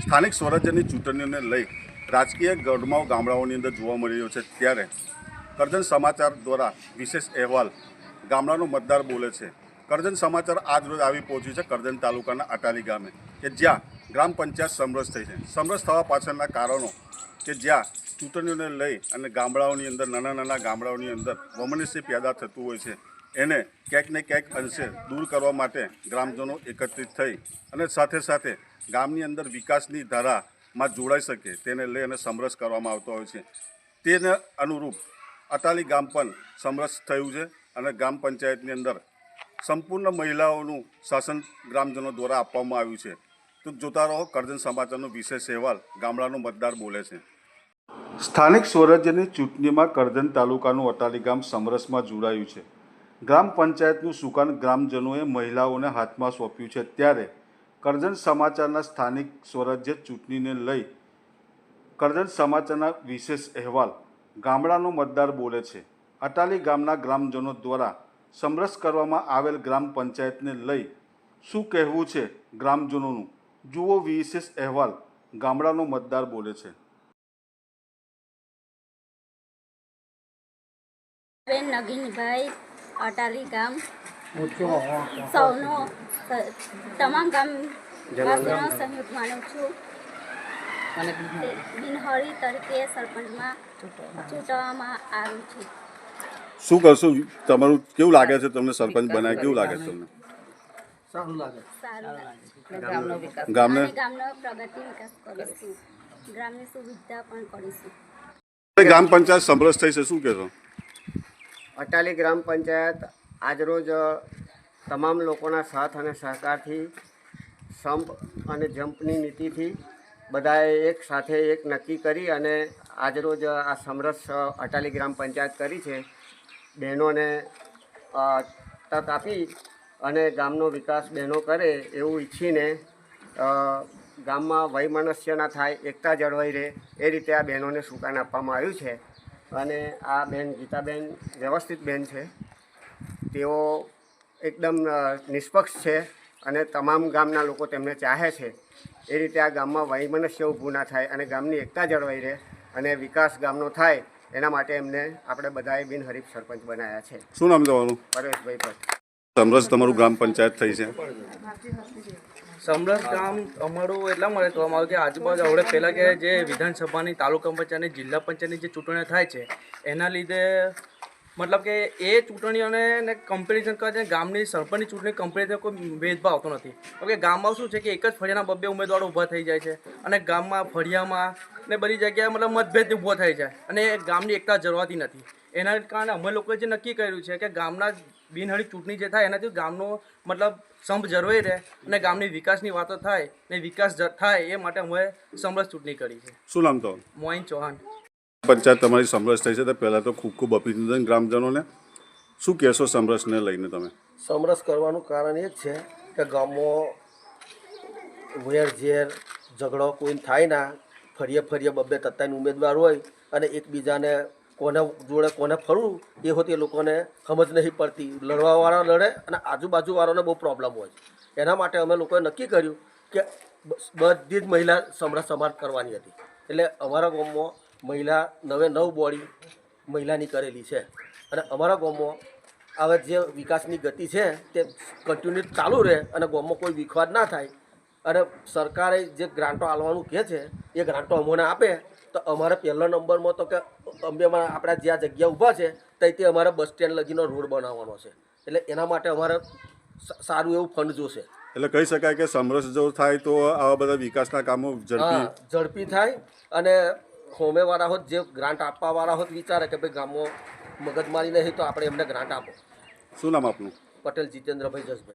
સ્થાનિક સ્વરાજ્યની ચૂંટણીઓને લઈ રાજકીય ગરમાવો ગામડાઓની અંદર જોવા મળી રહ્યો છે ત્યારે કરજણ સમાચાર દ્વારા વિશેષ અહેવાલ ગામડાનો મતદાર બોલે છે. કરજણ સમાચાર આજ રોજ આવી પહોંચ્યું છે કરજણ તાલુકાના અટાલી ગામે કે જ્યાં ગ્રામ પંચાયત સમરસ થઈ છે. સમરસ થવા પાછળના કારણો કે જ્યાં ચૂંટણીઓને લઈ અને ગામડાઓની અંદર નાના ગામડાઓની અંદર વમનસ્ય પેદા થતું હોય છે એને ક્યાંક ને ક્યાંક અંશે દૂર કરવા માટે ગ્રામજનો એકત્રિત થઈ અને સાથે સાથે ગામની અંદર વિકાસની ધારામાં જોડાઈ શકે તેને લઈ અને સમરસ કરવામાં આવતો હોય છે. તેને અનુરૂપ અટાલી ગામ પણ સમરસ થયું છે અને ગ્રામ પંચાયતની અંદર સંપૂર્ણ મહિલાઓનું શાસન ગ્રામજનો દ્વારા આપવામાં આવ્યું છે. તો જોતા રહો કરજણ સમાચારનો વિશેષ અહેવાલ ગામડાનો મતદાર બોલે છે. સ્થાનિક સ્વરાજ્યની ચૂંટણીમાં કરજણ તાલુકાનું અટાલી ગામ સમરસમાં જોડાયું છે. ગ્રામ પંચાયતનું સુકાન ગ્રામજનોએ મહિલાઓને હાથમાં સોંપ્યું છે ત્યારે કરજણ સમાચારના સ્થાનિક સ્વરાજ્ય ચૂંટણીને લઈ કરજણ સમાચારના વિશેષ અહેવાલ ગામડાનો મતદાર બોલે છે. અટાલી ગામના ગ્રામજનો દ્વારા સમરસ કરવામાં આવેલ ગ્રામ પંચાયતને લઈ શું કહેવું છે ગ્રામજનોનું, જુઓ વિશેષ અહેવાલ ગામડાનો મતદાર બોલે છે. નગીનભાઈ અટાલી ગામ સૌનો તમામ ગામવાસીનો સહયોગ માનું છું અને બિનહરી તરીકે સરપંચમાં ચૂંટવામાં આવ્યું છે. શું કરશો? તમારું કેવું લાગે છે? તમને સરપંચ બનાવે કેવું લાગે છે તમને? સારું લાગે. ગામનો પ્રગતિ વિકાસ કરીશું, ગ્રામની સુવિધા પણ કરીશું. ગ્રામ પંચાયત સમરસ થઈ છે, શું કહેશો? અટાલી ગ્રામ પંચાયત આજરોજ તમામ લોકોના સાથ અને સહકારથી સંપ અને જમ્પની નીતિથી બધાએ એક સાથે એક નક્કી કરી અને આજરોજ આ સમરસ અટાલી ગ્રામ પંચાયત કરી છે. બહેનોને તક આપી અને ગામનો વિકાસ બહેનો કરે એવું ઈચ્છીને ગામમાં વૈમનસ્ય ના થાય, એકતા જળવાઈ રહે એ રીતે આ બહેનોને સુકાન આપવામાં આવ્યું છે. અને આ બેન ગીતાબેન વ્યવસ્થિત બેન છે, તેઓ એકદમ નિષ્પક્ષ છે અને તમામ ગામના લોકો તેમને ચાહે છે. એ રીતે આ ગામમાં વૈમનસ્ય ઊભું ના થાય અને ગામની એકતા જળવાઈ રહે અને વિકાસ ગામનો થાય એના માટે એમને આપણે બધાએ બિનહરીફ સરપંચ બનાવ્યા છે. શું નામ તમારું? પરેશભાઈ ભટ્ટ. સમરસ તમારું ગ્રામ પંચાયત થઈ છે. સમરસ ગામ અમારું એટલા માટે કહેવામાં આવ્યું કે આજુબાજુ હવે પહેલાં કે જે વિધાનસભાની, તાલુકા પંચાયતની, જિલ્લા પંચાયતની જે ચૂંટણીઓ થાય છે એના લીધે મતલબ કે એ ચૂંટણીઓને કમ્પેરિઝન કરે છે ગામની સરપંચની ચૂંટણી કમ્પેરિઝન કોઈ ભેદભાવ આવતો નથી. કેમ કે ગામમાં શું છે કે એક જ ફળિયાના બબ્બે ઉમેદવારો ઊભા થઈ જાય છે અને ગામમાં ફળિયામાં ને બધી જગ્યાએ મતલબ મતભેદ ઊભો થઈ જાય અને ગામની એકતા જળવાતી નથી. એના કારણે અમે લોકોએ જે નક્કી કર્યું છે કે ગામના બિનહરી ચૂંટણી જે થાય એનાથી ગામનો મતલબ સંપ જળવાઈ રહે અને ગામની વિકાસની વાતો થાય ને વિકાસ થાય એ માટે અમે સમરસ ચૂંટણી કરી છે. શું નામ તો? મોઇન ચૌહાણ. પંચાયત તમારી સમરસ થઈ છે તો પહેલાં તો ખૂબ અભિનંદન ગ્રામજનોને. શું કહેશો સમરસને લઈને તમે? સમરસ કરવાનું કારણ એ જ છે કે ગામમાં વેર ઝેર ઝઘડો કોઈ થાય ના, ફરીએ બબ્બે તત્તાની ઉમેદવાર હોય અને એકબીજાને કોને જોડે કોને ફરવું એ હોતી એ લોકોને સમજ નહીં પડતી. લડવાવાળા લડે અને આજુબાજુવાળાને બહુ પ્રોબ્લેમ હોય. એના માટે અમે લોકોએ નક્કી કર્યું કે બધી જ મહિલા સમરસ અમારે કરવાની હતી. એટલે અમારા ગામમાં મહિલા 9 બોડી મહિલાની કરેલી છે અને અમારા ગામમાં હવે જે વિકાસની ગતિ છે તે કન્ટિન્યુ ચાલુ રહે અને ગામમાં કોઈ વિખવાદ ના થાય અને સરકારે જે ગ્રાન્ટો આપવાનું કહે છે એ ગ્રાન્ટો અમને આપે તો અમારે પહેલો નંબરમાં તો કે અંબેમાં આપણા જ્યાં જગ્યા ઊભા છે ત્યાંથી અમારે બસ સ્ટેન્ડ લગીનો રોડ બનાવવાનો છે. એટલે એના માટે અમારે સારું એવું ફંડ જોશે. એટલે કહી શકાય કે સમરસ જો થાય તો આવા બધા વિકાસના કામો ઝડપી થાય અને હોમેવાળા હોત જે ગ્રાન્ટ આપવાવાળા હોત વિચારે કે ભાઈ ગામમાં મગજમારી નહીં તો આપણે એમને ગ્રાન્ટ આપો. શું નામ આપનું? પટેલ જીતેન્દ્રભાઈ જસભાઈ.